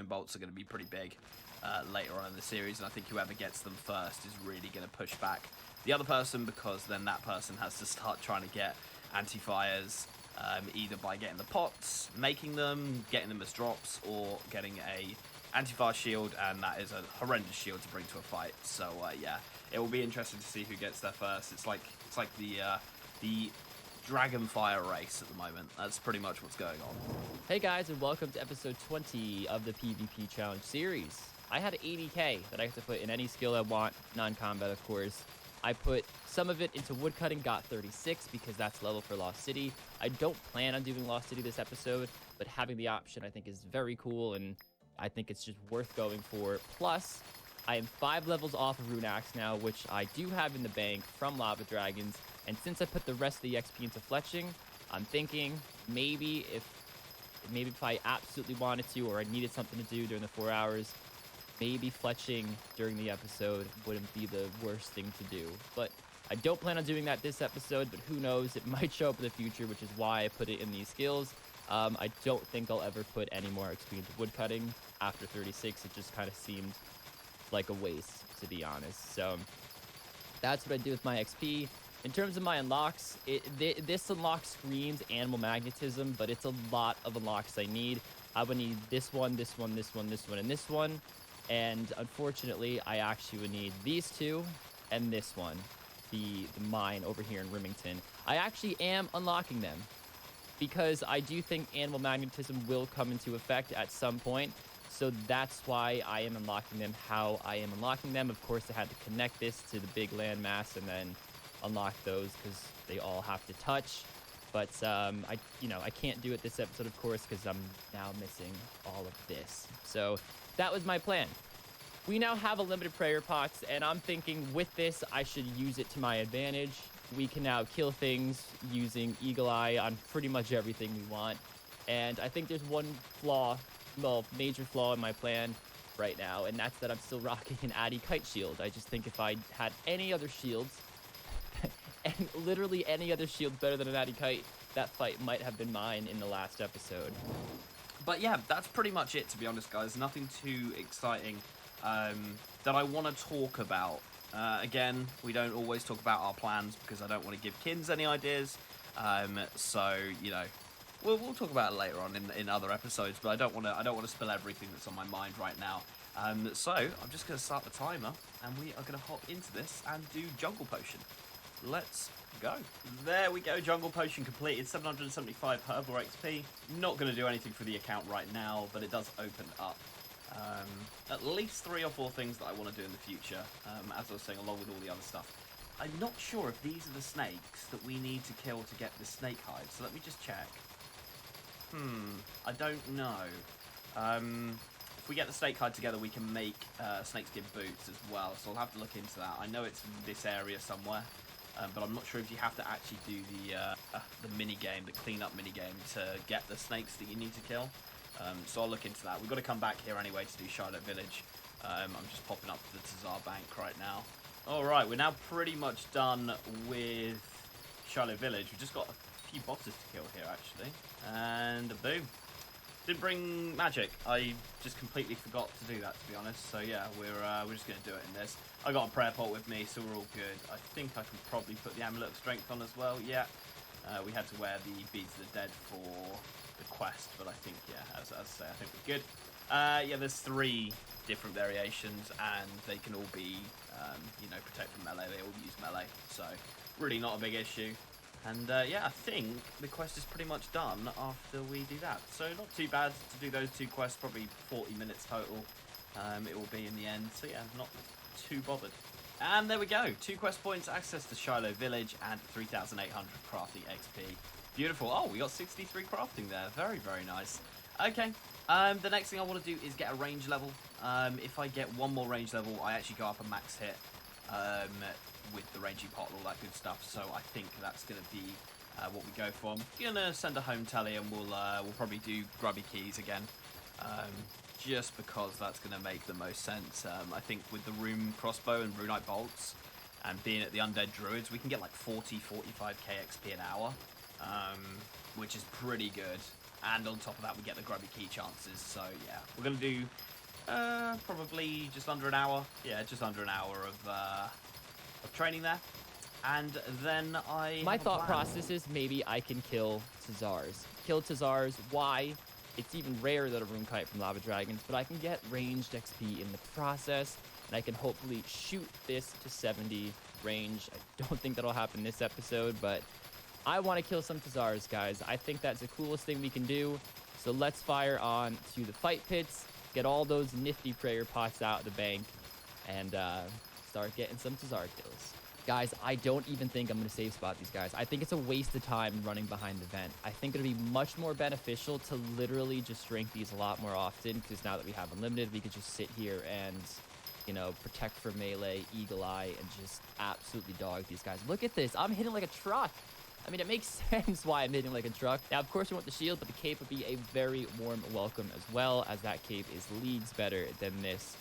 glowing bolts are going to be pretty big later on in the series, and I think whoever gets them first is really going to push back the other person, because then that person has to start trying to get anti-fires, either by getting the pots, making them, getting them as drops, or getting a anti-fire shield, and that is a horrendous shield to bring to a fight. So yeah, it will be interesting to see who gets there first. It's like the Dragonfire race at the moment. That's pretty much what's going on. Hey guys, and welcome to episode 20 of the PvP Challenge series. I had 80k that I have to put in any skill I want, non-combat of course. I put some of it into woodcutting, got 36 because that's level for Lost City. I don't plan on doing Lost City this episode, but having the option I think is very cool, and I think it's just worth going for. Plus, I am 5 levels off of Rune Axe now, which I do have in the bank from Lava Dragons. And since I put the rest of the XP into fletching, I'm thinking maybe if I absolutely wanted to, or I needed something to do during the 4 hours, maybe fletching during the episode wouldn't be the worst thing to do. But I don't plan on doing that this episode, but who knows, it might show up in the future, which is why I put it in these skills. I don't think I'll ever put any more XP into woodcutting. After 36, it just kind of seemed like a waste, to be honest. So that's what I do with my XP. In terms of my unlocks, this unlock screams animal magnetism, but it's a lot of unlocks I need. I would need this one, this one, this one, this one, and this one. And unfortunately, I actually would need these two and this one, the mine over here in Remington. I actually am unlocking them because I do think animal magnetism will come into effect at some point. So that's why I am unlocking them how I am unlocking them. Of course, I had to connect this to the big landmass and then unlock those because they all have to touch. But I can't do it this episode, of course, because I'm now missing all of this. So that was my plan. We now have a limited prayer pots, and I'm thinking with this, I should use it to my advantage. We can now kill things using Eagle Eye on pretty much everything we want. And I think there's one flaw, well, major flaw in my plan right now, and that's that I'm still rocking an Addy Kite shield. I just think if I had any other shields, and literally any other shield better than an Addy Kite, that fight might have been mine in the last episode. But yeah, that's pretty much it, to be honest, guys. Nothing too exciting that I want to talk about. Again, we don't always talk about our plans because I don't want to give Kins any ideas. So, you know, we'll talk about it later on in other episodes, but I don't want to spill everything that's on my mind right now. So I'm just going to start the timer, and we are going to hop into this and do Jungle Potion. Let's go. There we go, Jungle Potion completed, 775 Herbal XP. Not going to do anything for the account right now, but it does open up at least 3 or 4 things that I want to do in the future, as I was saying, along with all the other stuff. I'm not sure if these are the snakes that we need to kill to get the snake hide, so let me just check. I don't know. If we get the snake hide together, we can make snakeskin boots as well, so I'll have to look into that. I know it's in this area somewhere. But I'm not sure if you have to actually do the mini-game, the clean-up mini-game to get the snakes that you need to kill. So I'll look into that. We've got to come back here anyway to do Charlotte Village. I'm just popping up to the Tazar Bank right now. Alright, we're now pretty much done with Charlotte Village. We've just got a few bosses to kill here, actually. And boom. Didn't bring magic. I just completely forgot to do that, to be honest. So yeah, we're just going to do it in this. I got a prayer pot with me, so we're all good. I think I can probably put the Amulet of Strength on as well. Yeah. We had to wear the Beads of the Dead for the quest, but I think, yeah, as I say, I think we're good. Yeah, there's 3 different variations, and they can all be, protect from melee. They all use melee, so really not a big issue. And yeah, I think the quest is pretty much done after we do that. So not too bad to do those 2 quests, probably 40 minutes total it will be in the end. So yeah, not too bothered. And there we go, 2 quest points, access to Shiloh Village, and 3,800 crafting XP. Beautiful. Oh, we got 63 crafting there. Very, very nice. Okay, the next thing I want to do is get a range level. If I get 1 more range level, I actually go up a max hit. With the ranging pot and all that good stuff, so I think that's going to be what we go for. I'm gonna send a home tally, and we'll probably do grubby keys again, just because that's going to make the most sense. I think with the rune crossbow and runite bolts, and being at the undead druids, we can get like 40-45k XP an hour, which is pretty good. And on top of that, we get the grubby key chances. So, yeah, we're going to do probably just under an hour. Yeah, just under an hour of training there. And then My thought process is maybe I can kill Tazars. Kill Tazars. Why? It's even rarer than a rune kite from lava dragons, but I can get ranged XP in the process, and I can hopefully shoot this to 70 range. I don't think that'll happen this episode, but I want to kill some Tazars, guys. I think that's the coolest thing we can do. So let's fire on to the fight pits, get all those nifty prayer pots out of the bank, and start getting some Tazar kills. Guys, I don't even think I'm going to save spot these guys. I think it's a waste of time running behind the vent. I think it'll be much more beneficial to literally just strength these a lot more often, because now that we have unlimited, we could just sit here and, you know, protect for melee, eagle eye, and just absolutely dog these guys. Look at this. I'm hitting like a truck. I mean, it makes sense why I'm hitting like a truck. Now, of course, we want the shield, but the cape would be a very warm welcome as well, as that cape is leagues better than this.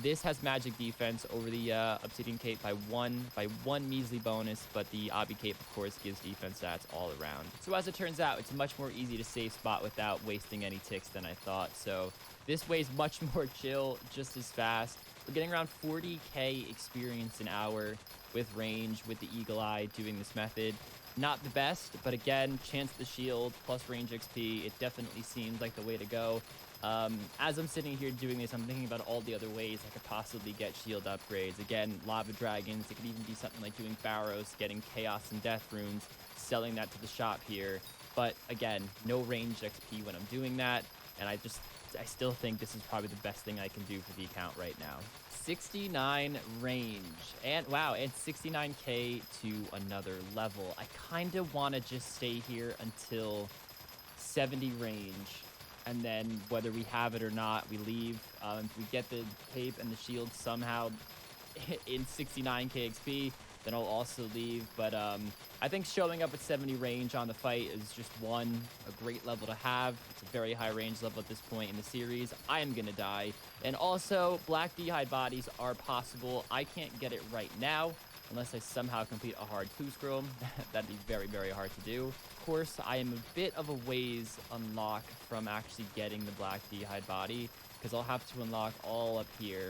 This has magic defense over the Obsidian Cape by one measly bonus, but the Obby Cape, of course, gives defense stats all around. So as it turns out, it's much more easy to save spot without wasting any ticks than I thought. So this way's much more chill, just as fast. We're getting around 40k experience an hour with range, with the Eagle Eye doing this method. Not the best, but again, chance the shield plus range XP, it definitely seems like the way to go. As I'm sitting here doing this, I'm thinking about all the other ways I could possibly get shield upgrades. Again, lava dragons. It could even be something like doing Pharaohs, getting chaos and death runes, selling that to the shop here. But again, no range XP when I'm doing that. And I still think this is probably the best thing I can do for the account right now. 69 range. And wow, and 69k to another level. I kind of want to just stay here until 70 range. And then whether we have it or not, we leave. If we get the cape and the shield somehow in 69k XP, then I'll also leave. But I think showing up at 70 range on the fight is just a great level to have. It's a very high range level at this point in the series. I am going to die. And also, black D'hide bodies are possible. I can't get it right now, unless I somehow complete a hard clue scroll. That'd be very, very hard to do. Of course, I am a bit of a ways unlock from actually getting the black D'hide body, because I'll have to unlock all up here,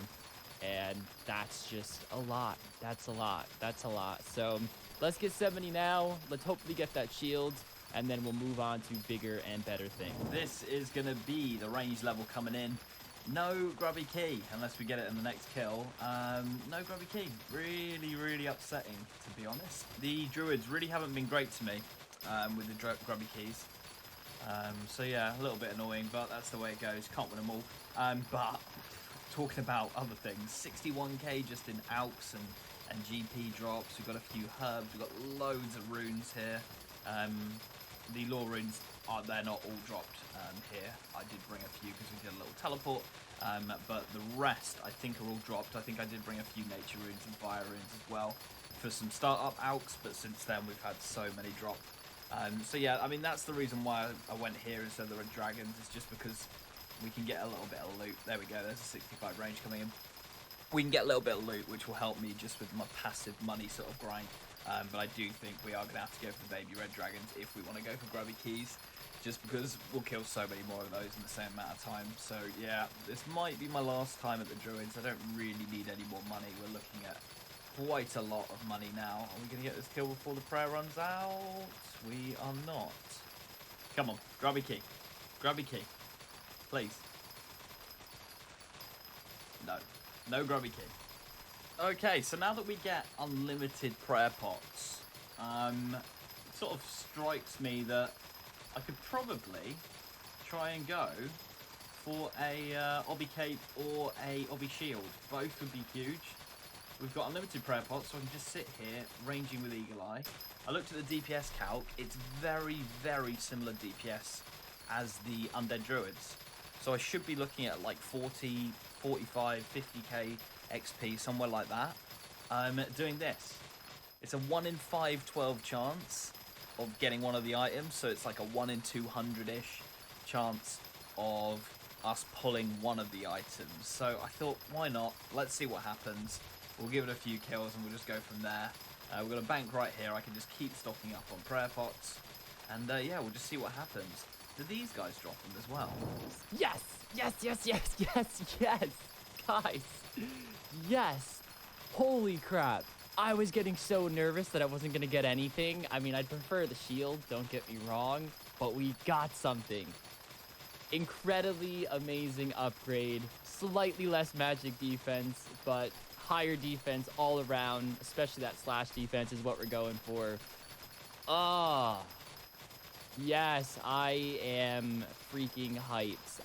and that's just a lot. That's a lot. That's a lot. So let's get 70 now. Let's hopefully get that shield, and then we'll move on to bigger and better things. This is going to be the range level coming in. No grubby key, unless we get it in the next kill. No grubby key. Really, really upsetting, to be honest. The druids really haven't been great to me with the grubby keys. So yeah, a little bit annoying, but that's the way it goes. Can't win them all. But talking about other things, 61k just in alks and GP drops. We've got a few herbs. We've got loads of runes here. The lore runes, they're not all dropped here. I did bring a few because we did a little teleport, but the rest I think are all dropped. I think I did bring a few nature runes and fire runes as well for some startup alks, but since then we've had so many drop. So yeah, I mean, that's the reason why I went here instead of the red dragons. It's just because we can get a little bit of loot. There we go, there's a 65 range coming in. We can get a little bit of loot, which will help me just with my passive money sort of grind. But I do think we are going to have to go for the baby red dragons if we want to go for grubby keys, just because we'll kill so many more of those in the same amount of time. So yeah, this might be my last time at the druids. I don't really need any more money. We're looking at quite a lot of money now. Are we going to get this kill before the prayer runs out? We are not. Come on, grubby key. Grubby key. Please. No. No grubby key. Okay, so now that we get unlimited prayer pots, it sort of strikes me that I could probably try and go for a Obby Cape or a Obby Shield. Both would be huge. We've got unlimited prayer pots, so I can just sit here, ranging with Eagle Eye. I looked at the DPS calc. It's very, very similar DPS as the Undead Druids. So I should be looking at like 40, 45, 50k XP, somewhere like that. Doing this. It's a 1 in 512 chance of getting one of the items, so it's like a 1 in 200-ish chance of us pulling one of the items. So I thought, why not? Let's see what happens. We'll give it a few kills and we'll just go from there. We're going to bank right here. I can just keep stocking up on prayer pots. And yeah, we'll just see what happens. Do these guys drop them as well? Yes! Yes, yes, yes, yes, yes! Guys! Yes! Holy crap! I was getting so nervous that I wasn't gonna get anything. I mean, I'd prefer the shield, don't get me wrong, but we got something. Incredibly amazing upgrade. Slightly less magic defense, but higher defense all around, especially that slash defense is what we're going for. Ah. Yes, I am freaking hyped.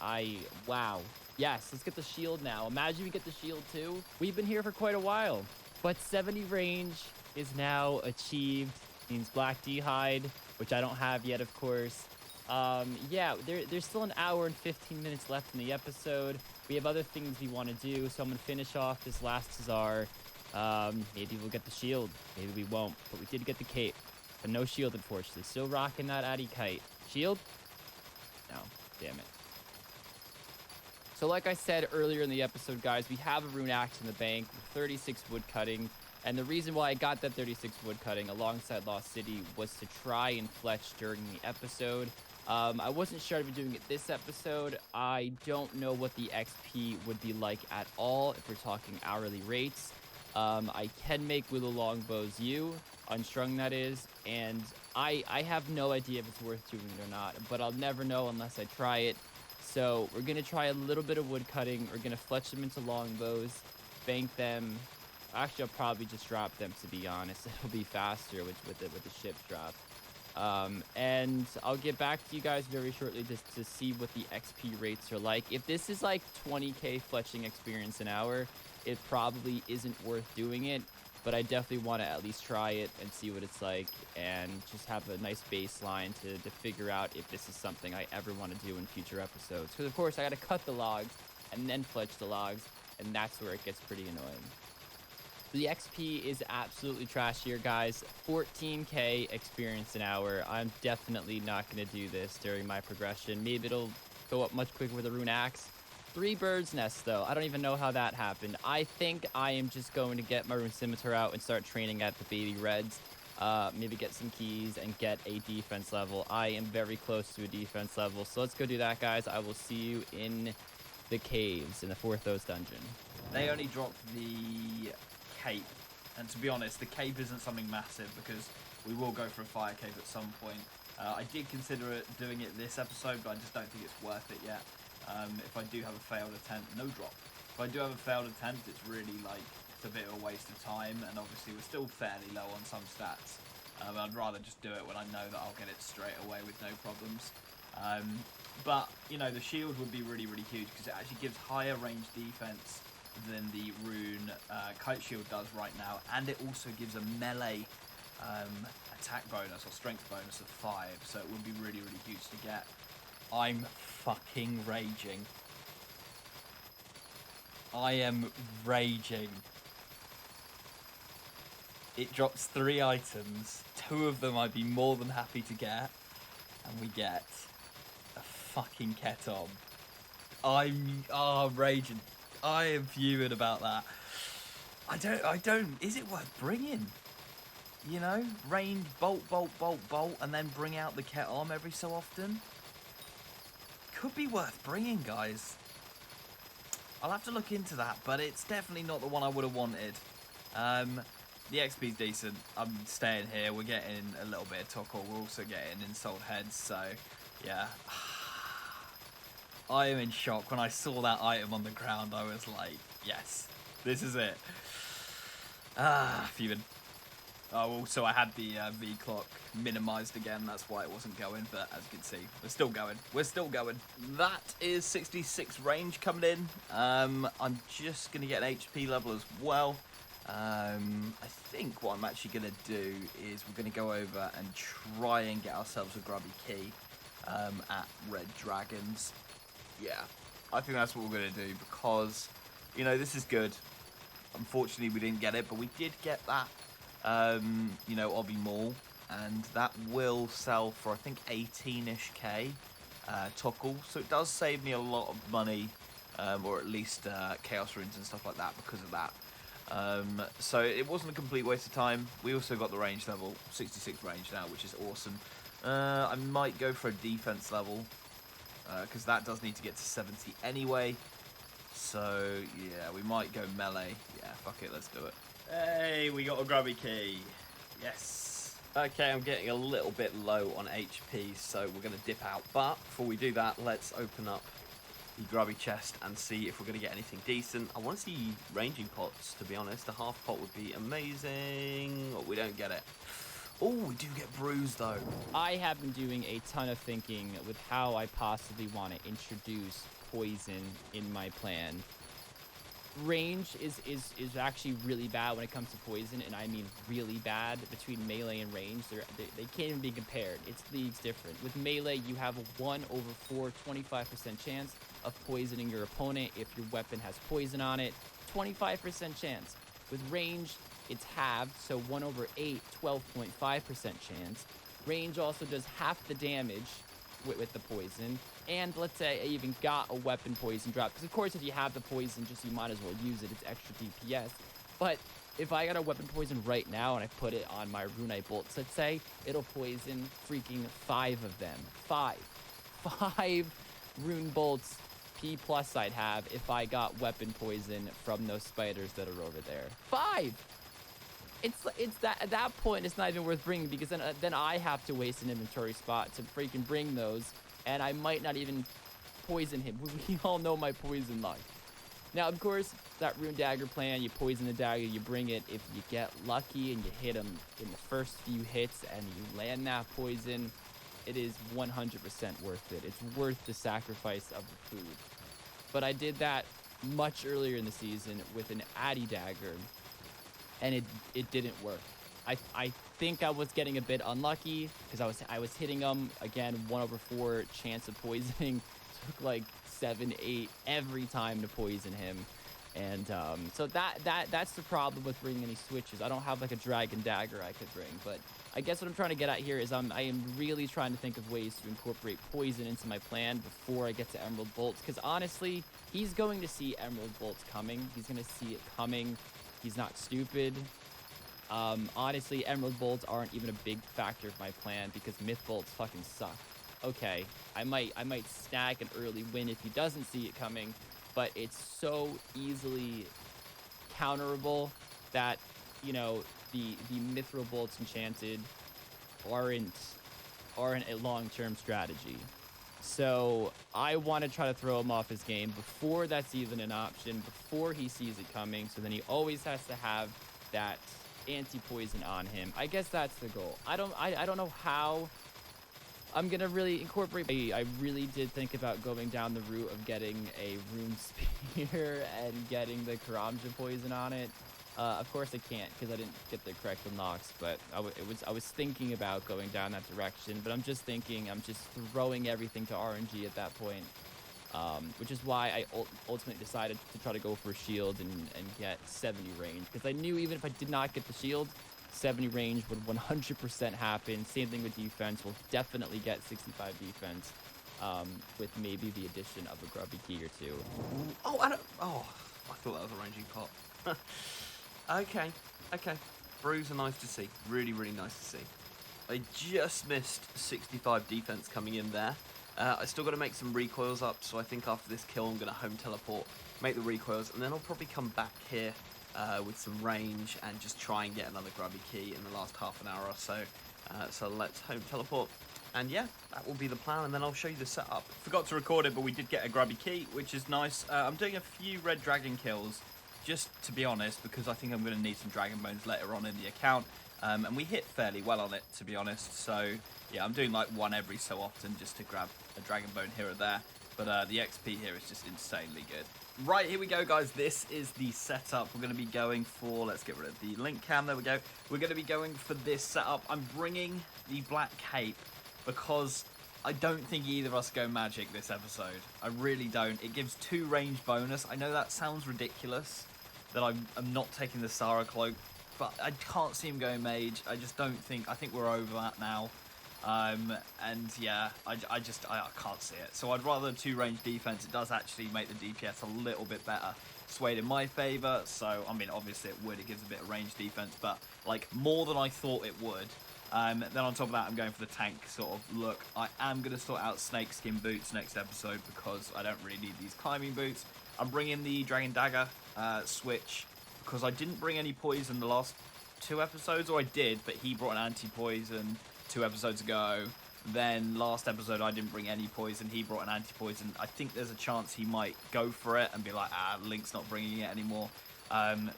Wow. Yes, let's get the shield now. Imagine we get the shield too. We've been here for quite a while. But 70 range is now achieved. Means Black D-Hide, which I don't have yet, of course. Yeah, there's still an hour and 15 minutes left in the episode. We have other things we want to do, so I'm going to finish off this last Czar. Maybe we'll get the shield. Maybe we won't. But we did get the cape. But no shield, unfortunately. Still rocking that Addy kite. Shield? No. Damn it. So like I said earlier in the episode, guys, we have a rune axe in the bank with 36 wood cutting. And the reason why I got that 36 wood cutting alongside Lost City was to try and fletch during the episode. I wasn't sure I'd be doing it this episode. I don't know what the XP would be like at all if we're talking hourly rates. I can make Willow Longbow's U, unstrung that is, and I have no idea if it's worth doing it or not, but I'll never know unless I try it. So we're going to try a little bit of wood cutting. We're going to fletch them into longbows, bank them. Actually, I'll probably just drop them, to be honest. It'll be faster with the ship drop. And I'll get back to you guys very shortly just to see what the XP rates are like. If this is like 20k fletching experience an hour, it probably isn't worth doing it, but I definitely want to at least try it and see what it's like and just have a nice baseline to figure out if this is something I ever want to do in future episodes. Because, of course, I got to cut the logs and then fletch the logs, and that's where it gets pretty annoying. The XP is absolutely trash here, guys. 14k experience an hour. I'm definitely not going to do this during my progression. Maybe it'll go up much quicker with a rune axe. 3 birds nests, though. I don't even know how that happened. I think I am just going to get my rune scimitar out and start training at the baby reds. Maybe get some keys and get a defense level. I am very close to a defense level, so let's go do that, guys. I will see you in the caves in the Forthos dungeon. They only dropped the cape, and to be honest, the cape isn't something massive because we will go for a fire cape at some point. I did consider doing it this episode, but I just don't think it's worth it yet. If I do have a failed attempt, no drop. If I do have a failed attempt, it's really like it's a bit of a waste of time, and obviously we're still fairly low on some stats. I'd rather just do it when I know that I'll get it straight away with no problems. But you know, the shield would be really, really huge because it actually gives higher range defense than the rune kite shield does right now, and it also gives a melee attack bonus or strength bonus of 5, so it would be really, really huge to get. I'm fucking raging. I am raging. It drops 3 items. 2 of them I'd be more than happy to get, and we get a fucking Ketom. I'm raging. I am fuming about that. I don't. Is it worth bringing? You know, range, bolt, and then bring out the Ketom every so often. Could be worth bringing, guys. I'll have to look into that, but it's definitely not the one I would have wanted. The XP's decent. I'm staying here. We're getting a little bit of Tuckle. We're also getting Insult Heads, so yeah. I am in shock. When I saw that item on the ground, I was like, yes, this is it. Fuming. Oh, also I had the V-clock minimized again, that's why it wasn't going, but as you can see, we're still going. We're still going. That is 66 range coming in. I'm just going to get an HP level as well. I think what I'm actually going to do is we're going to go over and try and get ourselves a grubby key at Red Dragons. Yeah, I think that's what we're going to do because, you know, this is good. Unfortunately, we didn't get it, but we did get that. You know, Obby Mall, and that will sell for I think 18-ish K Tuckle, so it does save me a lot of money, or at least Chaos Runes and stuff like that because of that. So it wasn't a complete waste of time. We also got the range level, 66 range now, which is awesome. I might go for a defense level because that does need to get to 70 anyway. So, yeah, we might go melee. Yeah, fuck it, let's do it. Hey, we got a grubby key. Yes. Okay, I'm getting a little bit low on HP, so we're going to dip out. But before we do that, let's open up the grubby chest and see if we're going to get anything decent. I want to see ranging pots, to be honest. A half pot would be amazing. Oh, we don't get it. Oh, we do get bruised, though. I have been doing a ton of thinking with how I possibly want to introduce poison in my plan. Range is actually really bad when it comes to poison, and I mean really bad. Between melee and range, they can't even be compared. It's leagues different. With melee, you have a 1/4, 25% chance of poisoning your opponent if your weapon has poison on it. 25% chance. With range, it's halved, so 1/8, 12.5% chance. Range also does half the damage with the poison. And let's say I even got a weapon poison drop, because of course if you have the poison, just you might as well use it. It's extra DPS. But if I got a weapon poison right now and I put it on my runite bolts, let's say, it'll poison freaking 5 of them. 5 rune bolts P+ I'd have if I got weapon poison from those spiders that are over there. 5! It's that at that point it's not even worth bringing, because then I have to waste an inventory spot to freaking bring those, and I might not even poison him. We all know my poison luck. Now, of course, that rune dagger plan, you poison the dagger, you bring it. If you get lucky and you hit him in the first few hits and you land that poison, it is 100% worth it. It's worth the sacrifice of the food. But I did that much earlier in the season with an Addy dagger, and it didn't work. I think I was getting a bit unlucky, because I was hitting him again, 1/4 chance of poisoning. Took like 7, 8 every time to poison him, and so that's the problem with bringing any switches. I don't have like a dragon dagger I could bring, but I guess what I'm trying to get at here is I am really trying to think of ways to incorporate poison into my plan before I get to Emerald Bolts, because honestly, he's going to see Emerald Bolts coming. He's going to see it coming. He's not stupid. Honestly, Emerald Bolts aren't even a big factor of my plan, because Myth Bolts fucking suck. Okay, I might snag an early win if he doesn't see it coming, but it's so easily counterable that, you know, the Mithril Bolts Enchanted aren't a long-term strategy. So I want to try to throw him off his game before that's even an option, before he sees it coming, so then he always has to have that anti-poison on him. I guess that's the goal. I don't know how I'm gonna really incorporate. I really did think about going down the route of getting a rune spear and getting the Karamja poison on it. Of course I can't, because I didn't get the correct unlocks, but I was thinking about going down that direction, but I'm just throwing everything to RNG at that point, which is why I ultimately decided to try to go for a shield and get 70 range, because I knew even if I did not get the shield, 70 range would 100% happen. Same thing with defense. We'll definitely get 65 defense, with maybe the addition of a grubby key or two. Oh, I thought that was a ranging pot. Okay. Brews are nice to see. Really, really nice to see. I just missed 65 defense coming in there. I still got to make some recoils up, so I think after this kill I'm going to home teleport, make the recoils, and then I'll probably come back here with some range and just try and get another grubby key in the last half an hour or so. So let's home teleport. And yeah, that will be the plan, and then I'll show you the setup. Forgot to record it, but we did get a grubby key, which is nice. I'm doing a few red dragon kills, just to be honest, because I think I'm going to need some dragon bones later on in the account, and we hit fairly well on it, to be honest. So yeah, I'm doing like one every so often just to grab a dragon bone here or there, but the XP here is just insanely good. Right, here we go, guys. This is the setup we're going to be going for. Let's get rid of the link cam. There we go. We're going to be going for this setup. I'm bringing the black cape because I don't think either of us go magic this episode. I really don't. It gives 2 range bonus. I know that sounds ridiculous, that I'm not taking the Sarah cloak, but I can't see him going mage. I just don't think. I think we're over that now. And yeah, I can't see it. So I'd rather 2 range defense. It does actually make the DPS a little bit better, swayed in my favor. So I mean, obviously it would. It gives a bit of range defense, but like more than I thought it would. Then on top of that, I'm going for the tank sort of look. I am going to sort out snakeskin boots next episode because I don't really need these climbing boots. I'm bringing the Dragon Dagger switch because I didn't bring any poison the last 2 episodes, or I did, but he brought an anti-poison 2 episodes ago. Then last episode I didn't bring any poison, he brought an anti-poison. I think there's a chance he might go for it and be like, Link's not bringing it anymore.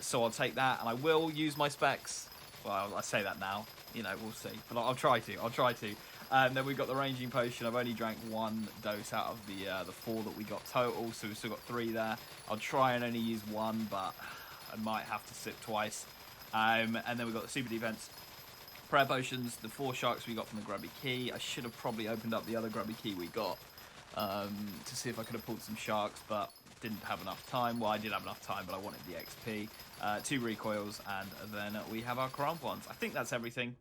So I'll take that, and I will use my specs. Well, I say that now, you know, we'll see. But I'll try to. Then we've got the ranging potion. I've only drank 1 dose out of the 4 that we got total, so we've still got 3 there. I'll try and only use 1, but I might have to sip twice. And then we've got the super defense. Prayer potions, the 4 sharks we got from the grubby key. I should have probably opened up the other grubby key we got to see if I could have pulled some sharks, but didn't have enough time. Well, I did have enough time, but I wanted the XP. 2 recoils, and then we have our crampons. I think that's everything.